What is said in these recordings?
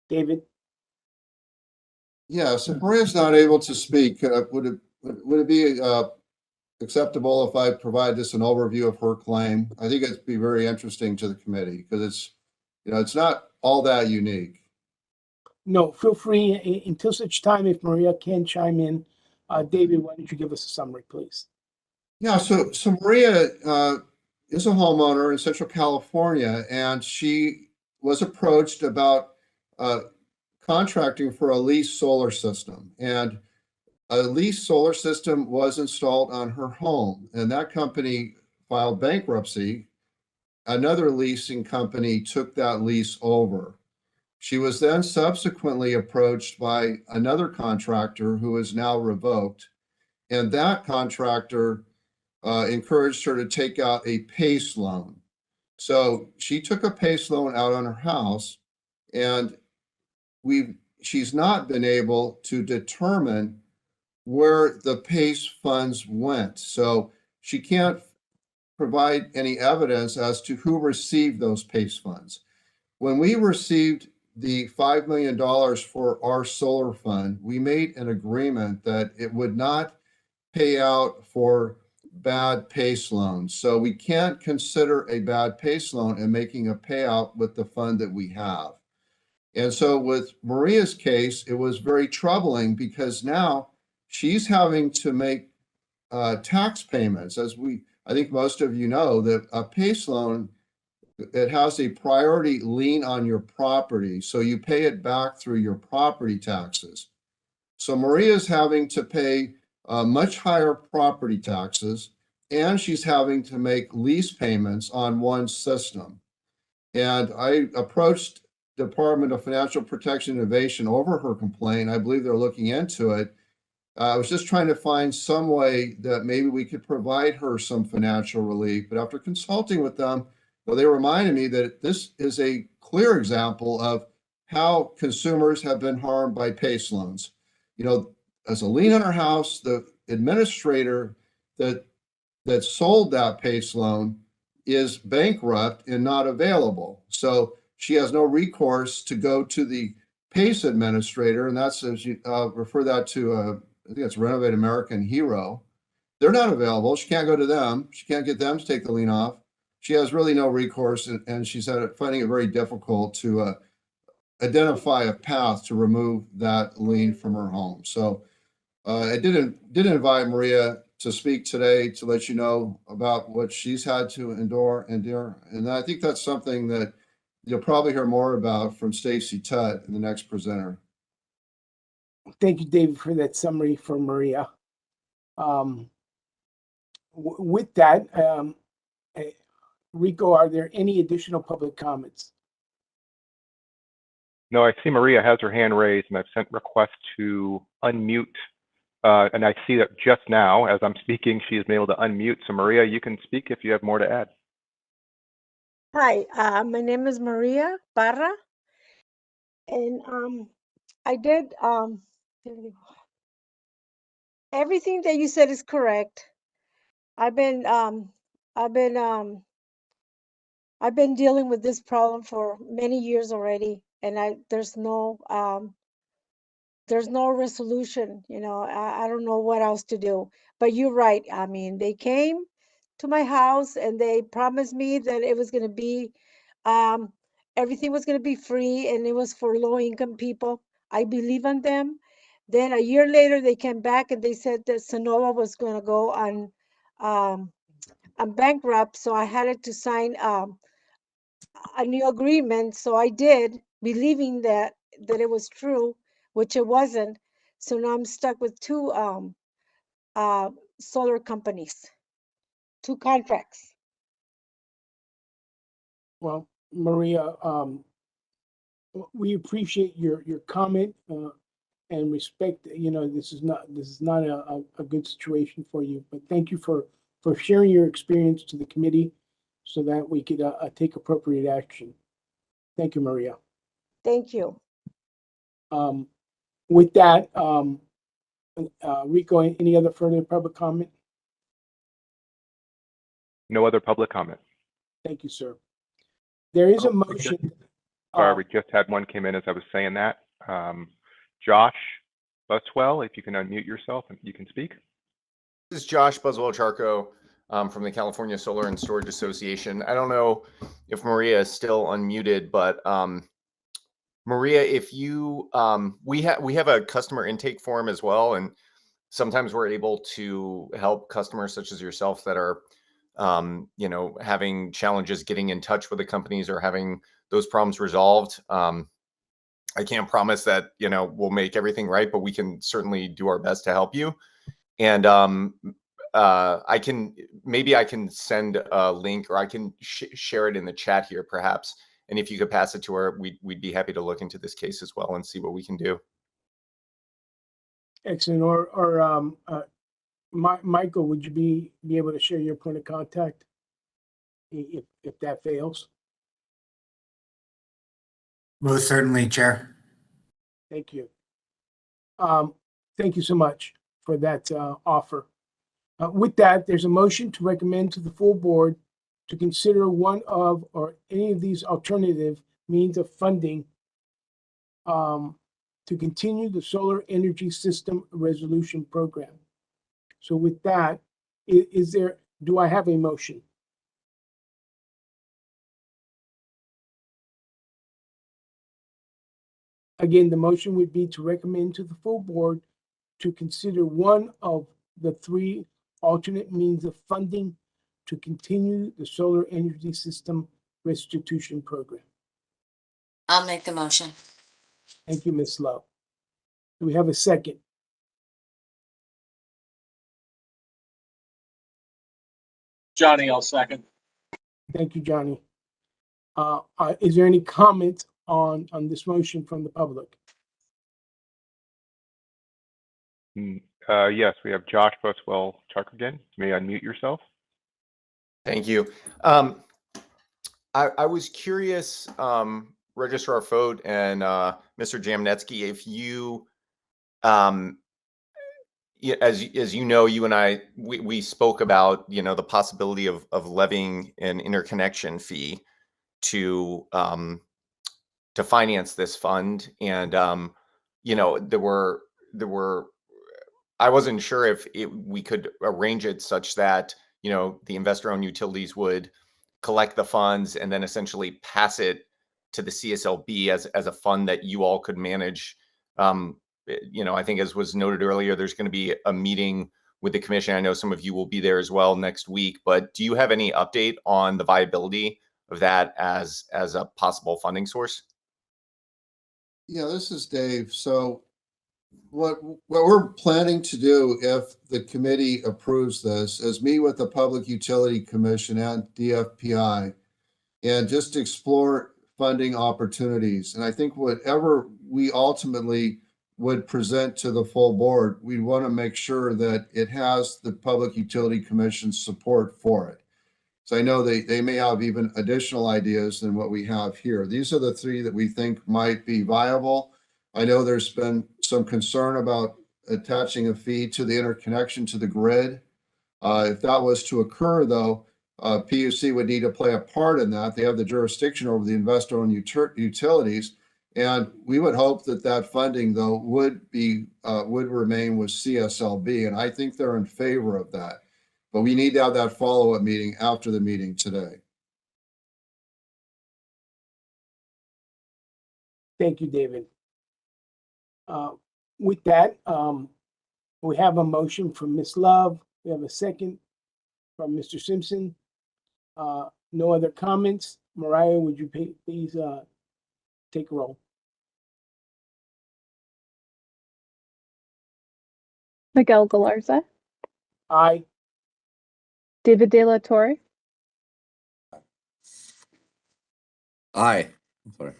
David? Yeah, so if Maria's not able to speak, would it be acceptable if I provide just an overview of her claim? I think it'd be very interesting to the committee because it's not all that unique. No, feel free until such time if Maria can chime in. David, why don't you give us a summary, please? Yeah, so Maria is a homeowner in Central California, and she was approached about contracting for a leased solar system. And a leased solar system was installed on her home, and that company filed bankruptcy. Another leasing company took that lease over. She was then subsequently approached by another contractor who is now revoked, and that contractor encouraged her to take out a PACE loan. So she took a PACE loan out on her house, and she's not been able to determine where the PACE funds went. So she can't provide any evidence as to who received those PACE funds. When we received the $5 million for our solar fund, we made an agreement that it would not pay out for bad PACE loans. So we can't consider a bad PACE loan in making a payout with the fund that we have. And so with Maria's case, it was very troubling because now she's having to make tax payments. I think most of you know that a PACE loan, it has a priority lien on your property. So you pay it back through your property taxes. So Maria's having to pay much higher property taxes, and she's having to make lease payments on one system. And I approached Department of Financial Protection and Innovation over her complaint. I believe they're looking into it. I was just trying to find some way that maybe we could provide her some financial relief. But after consulting with them, well, they reminded me that this is a clear example of how consumers have been harmed by PACE loans. As a lien on her house, the administrator that sold that PACE loan is bankrupt and not available. So she has no recourse to go to the PACE administrator, and that's, as you refer that to, I think it's Renovate American Hero. They're not available. She can't go to them. She can't get them to take the lien off. She has really no recourse, and she's finding it very difficult to identify a path to remove that lien from her home. So I did invite Maria to speak today to let you know about what she's had to endure. And I think that's something that you'll probably hear more about from Stacy Tutt in the next presenter. Thank you, David, for that summary for Maria. With that, Rico, are there any additional public comments? No, I see Maria has her hand raised, and I've sent requests to unmute. And I see that just now, as I'm speaking, she has been able to unmute. So Maria, you can speak if you have more to add. Hi, my name is Maria Barra, and I did everything that you said is correct. I've been dealing with this problem for many years already, and there's no resolution. I don't know what else to do. But you're right. I mean, they came to my house and they promised me that it was going to be everything was going to be free, and it was for low-income people. I believe in them. Then a year later, they came back and they said that Sonoma was going to go on bankrupt, so I had to sign a new agreement. So I did, believing that it was true, which it wasn't. So now I'm stuck with two solar companies, two contracts. Well, Maria, we appreciate your comment and respect. This is not a good situation for you, but thank you for sharing your experience to the committee so that we could take appropriate action. Thank you, Maria. Thank you. With that, Rico, any other further public comment? No other public comment. Thank you, sir. There is a motion. Sorry, we just had one came in as I was saying that. Josh Buswell, if you can unmute yourself, you can speak. This is Josh Buswell-Charco from the California Solar and Storage Association. I don't know if Maria is still unmuted, but Maria, if you, we have a customer intake form as well, and sometimes we're able to help customers such as yourself that are, having challenges getting in touch with the companies or having those problems resolved. I can't promise that, we'll make everything right, but we can certainly do our best to help you. And I can send a link, or I can share it in the chat here perhaps. And if you could pass it to her, we'd be happy to look into this case as well and see what we can do. Excellent. Michael, would you be able to share your point of contact if that fails? Most certainly, Chair. Thank you. Thank you so much for that offer. With that, there's a motion to recommend to the full board to consider one of or any of these alternative means of funding to continue the solar energy system resolution program. So with that, do I have a motion? Again, the motion would be to recommend to the full board to consider one of the three alternate means of funding to continue the solar energy system restitution program. I'll make the motion. Thank you, Ms. Lowe. Do we have a second? Johnny, I'll second. Thank you, Johnny. Is there any comment on this motion from the public? Yes, we have Josh Buswell-Charco again. May I unmute yourself? Thank you. I was curious, Registrar Fote and Mr. Jamnetsky, if you, as you know, you and I, we spoke about, the possibility of levying an interconnection fee to finance this fund. And, there were, I wasn't sure if we could arrange it such that, the investor-owned utilities would collect the funds and then essentially pass it to the CSLB as a fund that you all could manage. I think as was noted earlier, there's going to be a meeting with the commission. I know some of you will be there as well next week, but do you have any update on the viability of that as a possible funding source? Yeah, this is Dave. So what we're planning to do, if the committee approves this, is meet with the Public Utility Commission and DFPI and just explore funding opportunities. And I think whatever we ultimately would present to the full board, we want to make sure that it has the Public Utility Commission's support for it. So I know they may have even additional ideas than what we have here. These are the three that we think might be viable. I know there's been some concern about attaching a fee to the interconnection to the grid. If that was to occur, though, PUC would need to play a part in that. They have the jurisdiction over the investor-owned utilities, and we would hope that funding, though, would remain with CSLB, and I think they're in favor of that. But we need to have that follow-up meeting after the meeting today. Thank you, David. With that, we have a motion from Ms. Love. We have a second from Mr. Simpson. No other comments. Mariah, would you please take a roll? Miguel Galarza, Aye. David De La Torre, Aye. I'm sorry.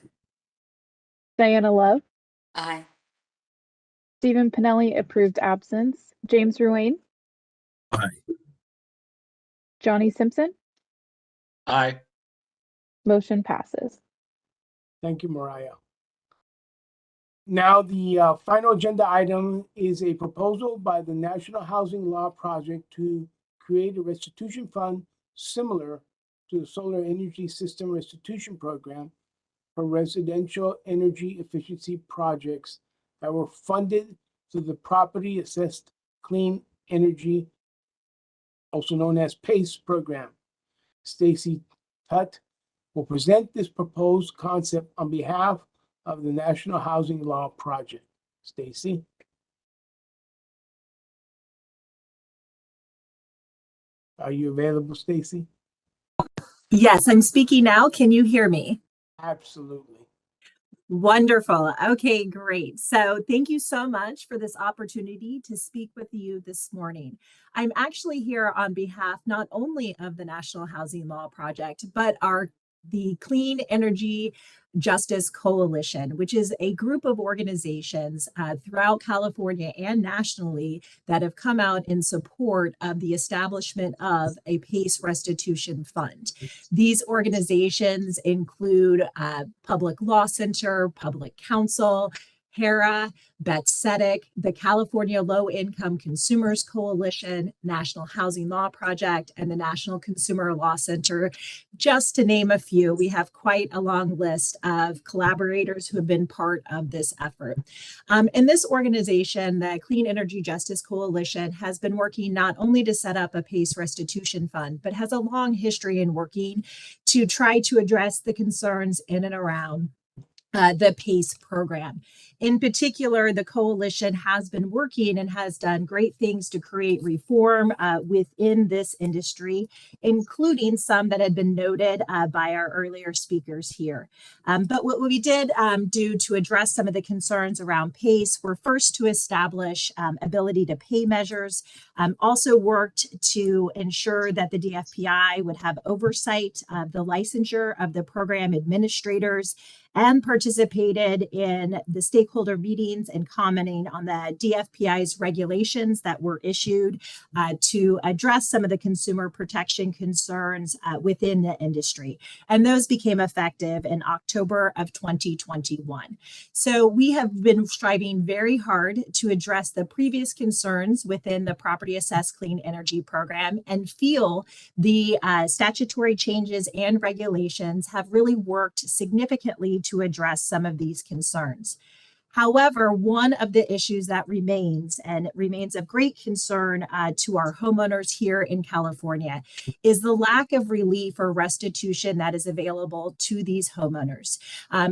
Diana Love, Aye. Stephen Panelli approved absence, James Ruane, Aye. Johnny Simpson, Aye. motion passes. Thank you, Mariah. Now, the final agenda item is a proposal by the National Housing Law Project to create a restitution fund similar to the Solar Energy System Restitution Program for residential energy efficiency projects that were funded through the Property Assessed Clean Energy, also known as PACE program. Stacy Tutt will present this proposed concept on behalf of the National Housing Law Project. Stacy? Are you available, Stacy? Yes, I'm speaking now. Can you hear me? Absolutely. Wonderful. Okay, great. So thank you so much for this opportunity to speak with you this morning. I'm actually here on behalf not only of the National Housing Law Project, but the Clean Energy Justice Coalition, which is a group of organizations throughout California and nationally that have come out in support of the establishment of a PACE restitution fund. These organizations include Public Law Center, Public Counsel, HERA, BETSEDIC, the California Low Income Consumers Coalition, National Housing Law Project, and the National Consumer Law Center, just to name a few. We have quite a long list of collaborators who have been part of this effort. And this organization, the Clean Energy Justice Coalition, has been working not only to set up a PACE restitution fund, but has a long history in working to try to address the concerns in and around the PACE program. In particular, the coalition has been working and has done great things to create reform within this industry, including some that had been noted by our earlier speakers here. But what we did do to address some of the concerns around PACE were first to establish ability to pay measures, also worked to ensure that the DFPI would have oversight of the licensure of the program administrators, and participated in the stakeholder meetings and commenting on the DFPI's regulations that were issued to address some of the consumer protection concerns within the industry. And those became effective in October of 2021. So we have been striving very hard to address the previous concerns within the Property Assessed Clean Energy program and feel the statutory changes and regulations have really worked significantly to address some of these concerns. However, one of the issues that remains, and it remains of great concern to our homeowners here in California, is the lack of relief or restitution that is available to these homeowners.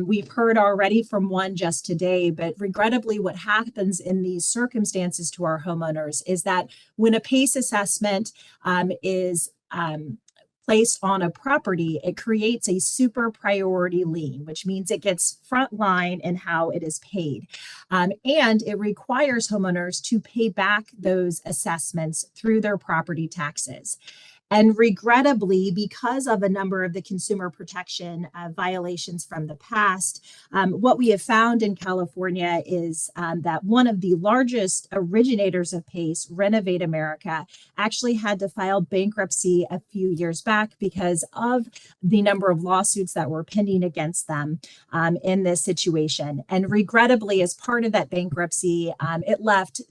We've heard already from one just today, but regrettably what happens in these circumstances to our homeowners is that when a PACE assessment is placed on a property, it creates a super priority lien, which means it gets front line in how it is paid. And it requires homeowners to pay back those assessments through their property taxes. And regrettably, because of a number of the consumer protection violations from the past, what we have found in California is that one of the largest originators of PACE, Renovate America, actually had to file bankruptcy a few years back because of the number of lawsuits that were pending against them in this situation. And regrettably, as part of that bankruptcy, it left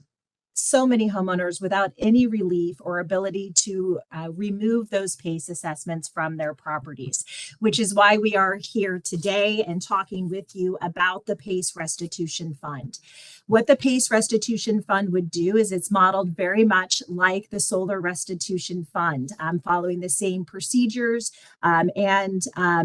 so many homeowners without any relief or ability to remove those PACE assessments from their properties, which is why we are here today and talking with you about the PACE Restitution Fund. What the PACE Restitution Fund would do is it's modeled very much like the Solar Restitution Fund, following the same procedures and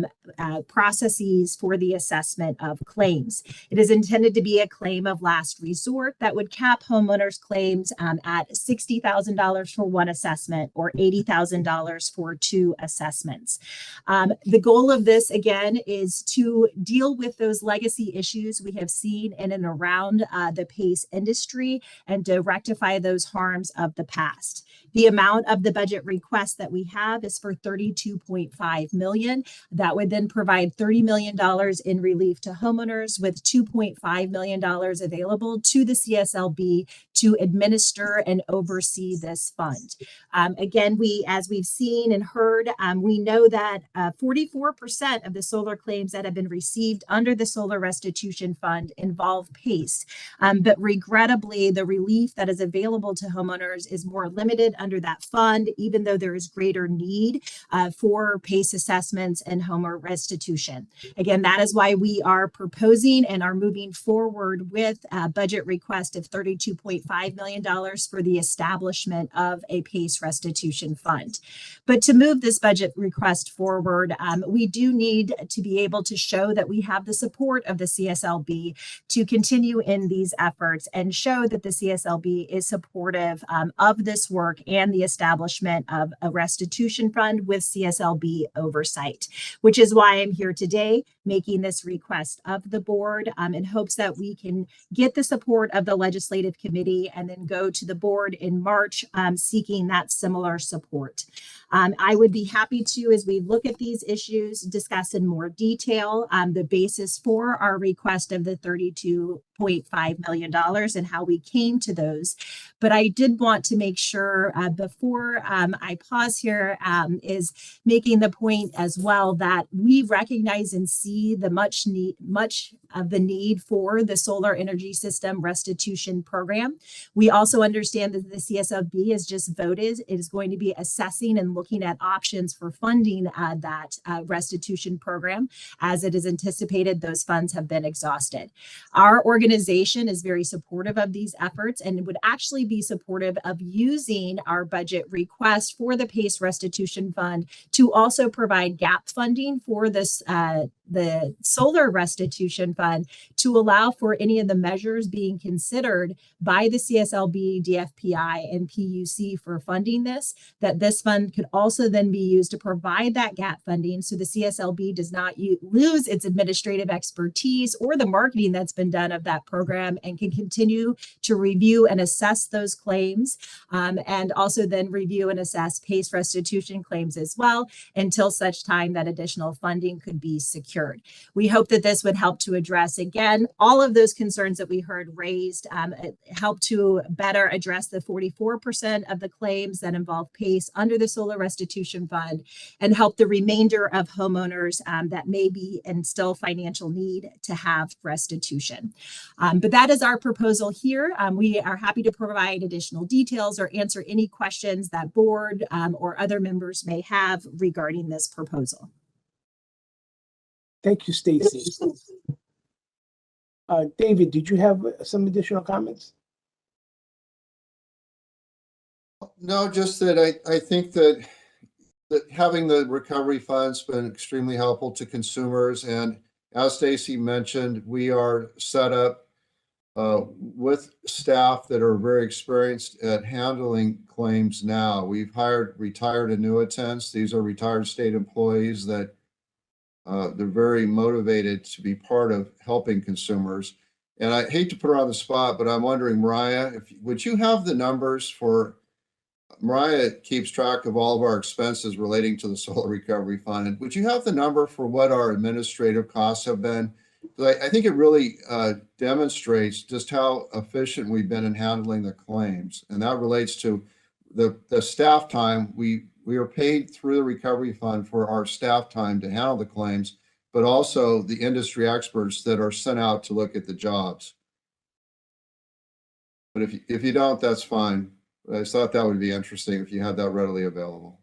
processes for the assessment of claims. It is intended to be a claim of last resort that would cap homeowners' claims at $60,000 for one assessment or $80,000 for two assessments. The goal of this, again, is to deal with those legacy issues we have seen in and around the PACE industry and to rectify those harms of the past. The amount of the budget request that we have is for $32.5 million. That would then provide $30 million in relief to homeowners with $2.5 million available to the CSLB to administer and oversee this fund. Again, as we've seen and heard, we know that 44% of the solar claims that have been received under the Solar Restitution Fund involve PACE. But regrettably, the relief that is available to homeowners is more limited under that fund, even though there is greater need for PACE assessments and homeowner restitution. Again, that is why we are proposing and are moving forward with a budget request of $32.5 million for the establishment of a PACE restitution fund. But to move this budget request forward, we do need to be able to show that we have the support of the CSLB to continue in these efforts and show that the CSLB is supportive of this work and the establishment of a restitution fund with CSLB oversight, which is why I'm here today making this request of the board in hopes that we can get the support of the legislative committee and then go to the board in March seeking that similar support. I would be happy to, as we look at these issues, discuss in more detail the basis for our request of the $32.5 million and how we came to those. But I did want to make sure before I pause here is making the point as well that we recognize and see the much of the need for the solar energy system restitution program. We also understand that the CSLB has just voted. It is going to be assessing and looking at options for funding that restitution program. As it is anticipated, those funds have been exhausted. Our organization is very supportive of these efforts and would actually be supportive of using our budget request for the PACE restitution fund to also provide gap funding for this the solar restitution fund to allow for any of the measures being considered by the CSLB, DFPI, and PUC for funding this, that this fund could also then be used to provide that gap funding so the CSLB does not lose its administrative expertise or the marketing that's been done of that program and can continue to review and assess those claims and also then review and assess PACE restitution claims as well until such time that additional funding could be secured. We hope that this would help to address, again, all of those concerns that we heard raised, help to better address the 44% of the claims that involve PACE under the Solar Restitution Fund and help the remainder of homeowners that may be in still financial need to have restitution. But that is our proposal here. We are happy to provide additional details or answer any questions that board or other members may have regarding this proposal. Thank you, Stacy. David, did you have some additional comments? No, just that I think that having the recovery fund's been extremely helpful to consumers. And as Stacy mentioned, we are set up with staff that are very experienced at handling claims now. We've hired retired annuitants. These are retired state employees that they're very motivated to be part of helping consumers. And I hate to put her on the spot, but I'm wondering, Mariah, would you have the numbers for, Mariah keeps track of all of our expenses relating to the Solar Recovery Fund. And would you have the number for what our administrative costs have been? I think it really demonstrates just how efficient we've been in handling the claims. And that relates to the staff time. We are paid through the recovery fund for our staff time to handle the claims, but also the industry experts that are sent out to look at the jobs. But if you don't, that's fine. I just thought that would be interesting if you had that readily available.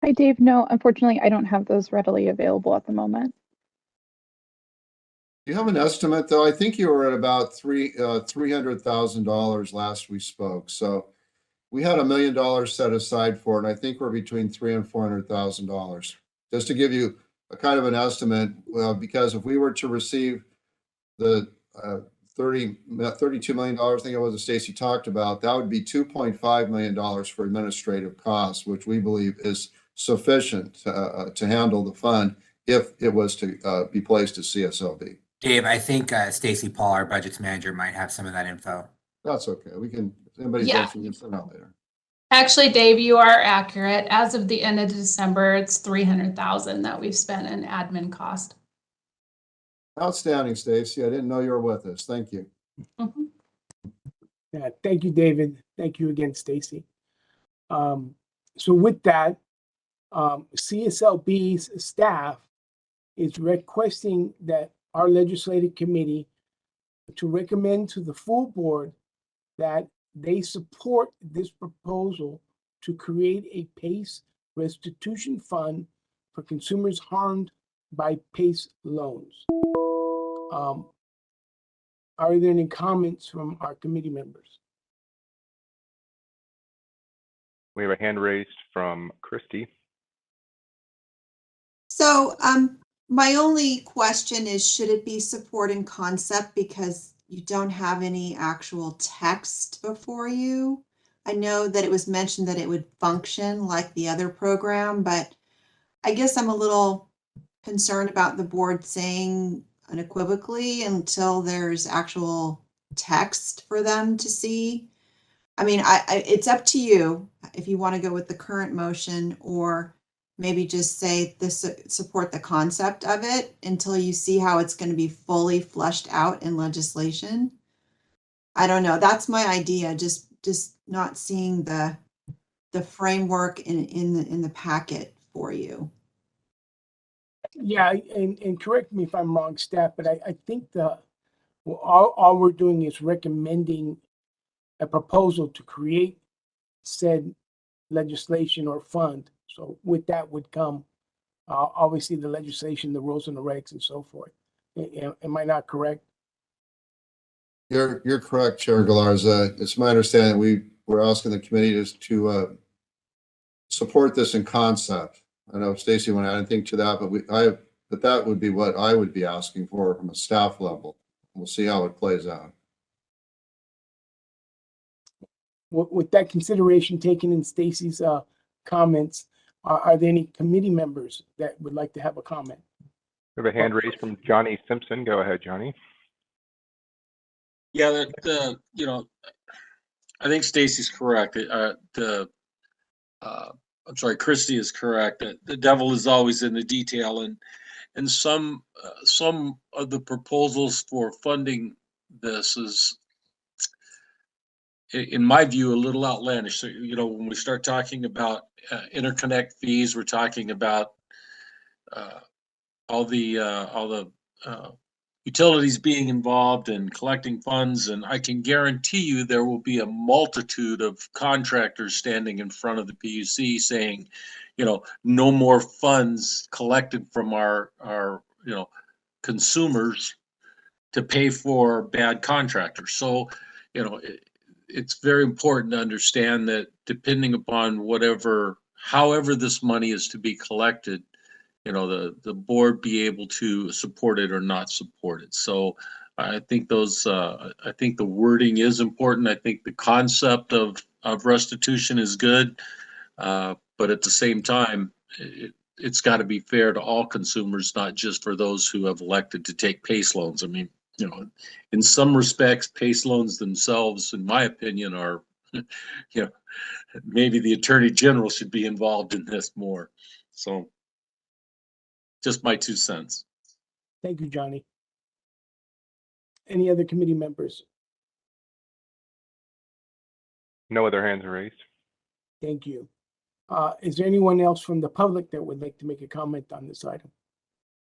Hi, Dave. No, unfortunately, I don't have those readily available at the moment. Do you have an estimate, though? I think you were at about $300,000 last we spoke. So we had $1 million set aside for it, and I think we're between $300,000 and $400,000. Just to give you a kind of an estimate, because if we were to receive the $32 million, I think it was that Stacy talked about, that would be $2.5 million for administrative costs, which we believe is sufficient to handle the fund if it was to be placed at CSLB. Dave, I think Stacy Paul, our budgets manager, might have some of that info. That's okay. We can, if anybody's interested, we can send out later. Actually, Dave, you are accurate. As of the end of December, it's $300,000 that we've spent in admin cost. Outstanding, Stacy. I didn't know you were with us. Thank you. Mhm. Yeah, thank you, David. Thank you again, Stacy. So with that, CSLB's staff is requesting that our legislative committee to recommend to the full board that they support this proposal to create a PACE restitution fund for consumers harmed by PACE loans. Are there any comments from our committee members? We have a hand raised from Christy. So, my only question is, should it be support in concept because you don't have any actual text before you? I know that it was mentioned that it would function like the other program, but I guess I'm a little concerned about the board saying unequivocally until there's actual text for them to see. I mean, it's up to you if you want to go with the current motion or maybe just say this, support the concept of it until you see how it's going to be fully fleshed out in legislation. I don't know. That's my idea. Just not seeing the framework in the packet for you. Yeah, and correct me if I'm wrong, staff, but I think all we're doing is recommending a proposal to create said legislation or fund. So with that would come obviously the legislation, the rules and the regs and so forth. Am I not correct? You're correct, Chair Galarza. It's my understanding we're asking the committee to support this in concept. I know Stacy went add anything to that, but that would be what I would be asking for from a staff level. We'll see how it plays out. With that consideration taken in Stacy's comments, are there any committee members that would like to have a comment? We have a hand raised from Johnny Simpson. Go ahead, Johnny. Yeah, I think Stacy's correct. I'm sorry, Christy is correct. The devil is always in the detail, and some of the proposals for funding this is, in my view, a little outlandish. So, when we start talking about interconnect fees, we're talking about all the utilities being involved and collecting funds, and I can guarantee you there will be a multitude of contractors standing in front of the PUC saying, no more funds collected from our consumers to pay for bad contractors. So, it's very important to understand that depending upon however this money is to be collected, the board be able to support it or not support it. So I think I think the wording is important. I think the concept of restitution is good. But at the same time, it's got to be fair to all consumers, not just for those who have elected to take PACE loans. I mean, in some respects, PACE loans themselves, in my opinion, are, maybe the Attorney General should be involved in this more. So just my 2 cents. Thank you, Johnny. Any other committee members? No other hands are raised. Thank you. Is there anyone else from the public that would like to make a comment on this item?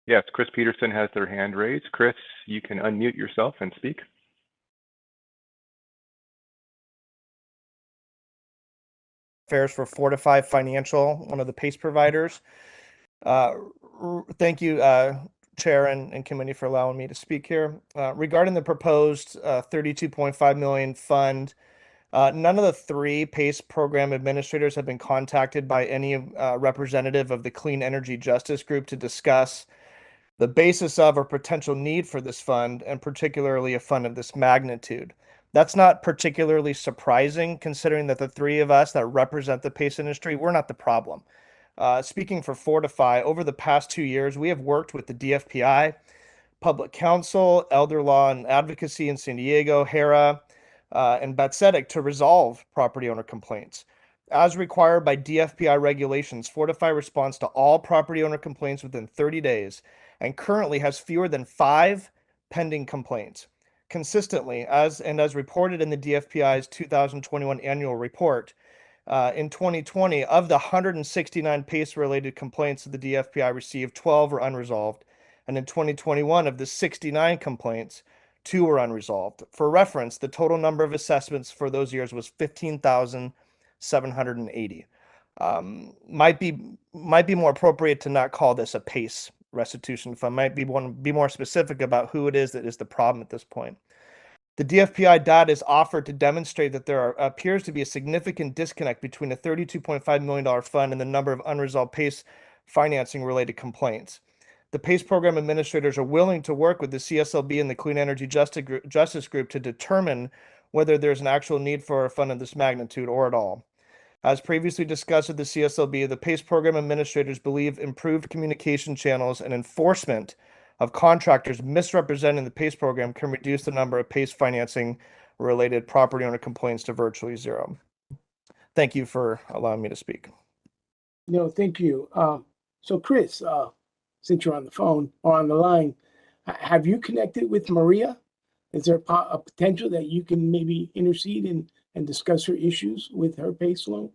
Yes, Chris Peterson has their hand raised. Chris, you can unmute yourself and speak. Affairs for Fortify Financial, one of the PACE providers. Thank you, Chair and Committee, for allowing me to speak here. Regarding the proposed $32.5 million fund, none of the 3 PACE program administrators have been contacted by any representative of the Clean Energy Justice Group to discuss the basis of or potential need for this fund, and particularly a fund of this magnitude. That's not particularly surprising, considering that the 3 of us that represent the PACE industry, we're not the problem. Speaking for Fortify, over the past 2 years, we have worked with the DFPI, Public Counsel, Elder Law and Advocacy in San Diego, HERA, and BATSEDIC to resolve property owner complaints. As required by DFPI regulations, Fortify responds to all property owner complaints within 30 days and currently has fewer than 5 pending complaints. consistently, as reported in the DFPI's 2021 annual report. In 2020, of the 169 PACE-related complaints that the DFPI received, 12 were unresolved. And in 2021, of the 69 complaints, 2 were unresolved. For reference, the total number of assessments for those years was 15,780. Might be more appropriate to not call this a PACE restitution fund. Might be more specific about who it is that is the problem at this point. The DFPI data is offered to demonstrate that there appears to be a significant disconnect between a $32.5 million fund and the number of unresolved PACE financing related complaints. The PACE program administrators are willing to work with the CSLB and the Clean Energy Justice Group to determine whether there's an actual need for a fund of this magnitude or at all. As previously discussed with the CSLB, the PACE program administrators believe improved communication channels and enforcement of contractors misrepresenting the PACE program can reduce the number of PACE financing related property owner complaints to virtually zero. Thank you for allowing me to speak. No, thank you. So Chris, since you're on the phone or on the line, have you connected with Maria? Is there a potential that you can maybe intercede and discuss her issues with her PACE loan?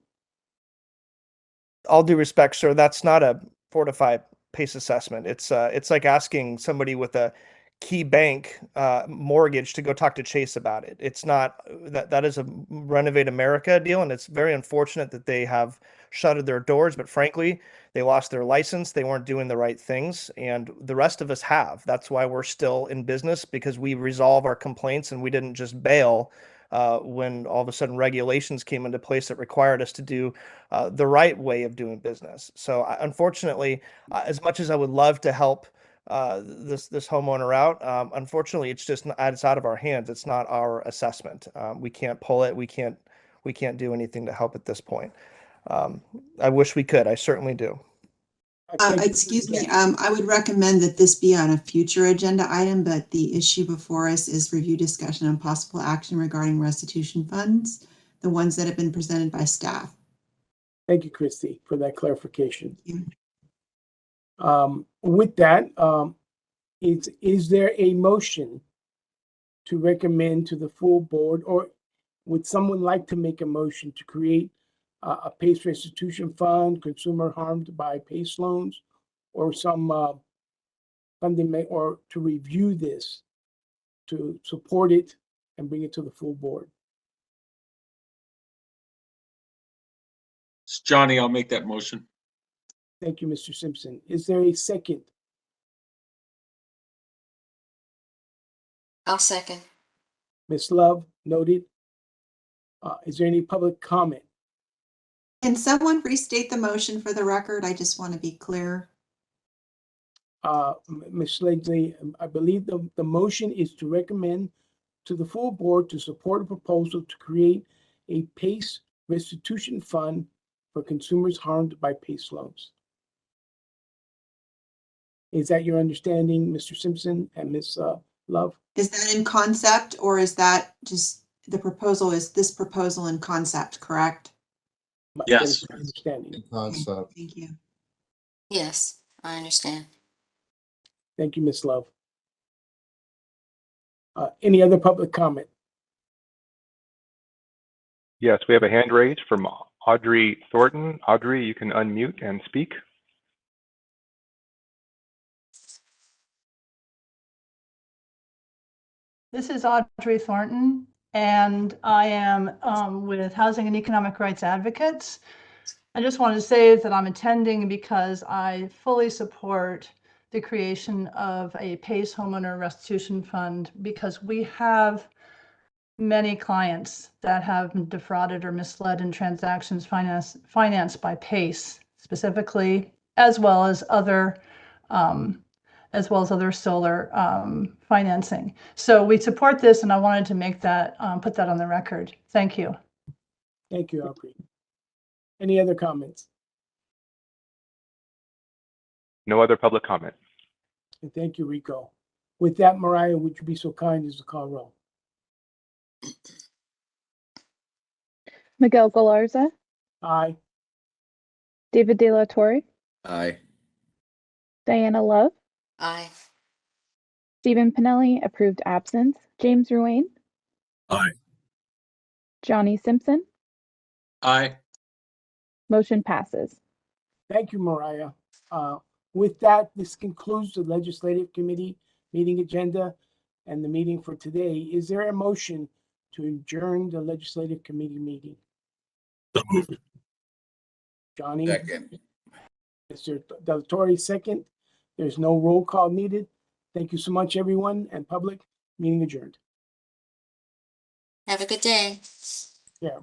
All due respect, sir, that's not a 4 to 5 PACE assessment. It's like asking somebody with a key bank mortgage to go talk to Chase about it. It's not that is a Renovate America deal, and it's very unfortunate that they have shuttered their doors. But frankly, they lost their license. They weren't doing the right things, and the rest of us have. That's why we're still in business, because we resolve our complaints and we didn't just bail when all of a sudden regulations came into place that required us to do the right way of doing business. So unfortunately, as much as I would love to help this homeowner out, unfortunately, it's out of our hands. It's not our assessment. We can't pull it. We can't do anything to help at this point. I wish we could. I certainly do. Excuse me, I would recommend that this be on a future agenda item, but the issue before us is review, discussion, and possible action regarding restitution funds, the ones that have been presented by staff. Thank you, Christy, for that clarification. With that, is there a motion to recommend to the full board, or would someone like to make a motion to create a PACE restitution fund, consumer harmed by PACE loans, or some funding, or to review this, to support it and bring it to the full board? It's Johnny, I'll make that motion. Thank you, Mr. Simpson. Is there a second? I'll second. Ms. Love, noted. Is there any public comment? Can someone restate the motion for the record? I just want to be clear. Ms. Leggley, I believe the motion is to recommend to the full board to support a proposal to create a PACE restitution fund for consumers harmed by PACE loans. Is that your understanding, Mr. Simpson and Ms. Love? Is that in concept, or is that just the proposal? Is this proposal in concept, correct? Yes. Understanding. Concept. Thank you. Yes, I understand. Thank you, Ms. Love. Any other public comment? Yes, we have a hand raised from Audrey Thornton. Audrey, you can unmute and speak. This is Audrey Thornton, and I am with Housing and Economic Rights Advocates. I just wanted to say that I'm attending because I fully support the creation of a PACE homeowner restitution fund, because we have many clients that have been defrauded or misled in transactions financed by PACE specifically, as well as other solar financing. So we support this, and I wanted to make that put that on the record. Thank you. Thank you, Audrey. Any other comments? No other public comment. And thank you, Rico. With that, Mariah, would you be so kind as to call roll? Miguel Galarza, Aye. David De La Torre, Aye. Diana Love, Aye. Stephen Panelli, approved absence, James Ruane, Aye. Johnny Simpson. Aye. Motion passes. Thank you, Mariah. With that, this concludes the Legislative Committee meeting agenda and the meeting for today. Is there a motion to adjourn the Legislative Committee meeting? So moved. Johnny? Second. Mr. Del Torre, second. There's no roll call needed. Thank you so much, everyone, and public. Meeting adjourned. Have a good day. Yeah.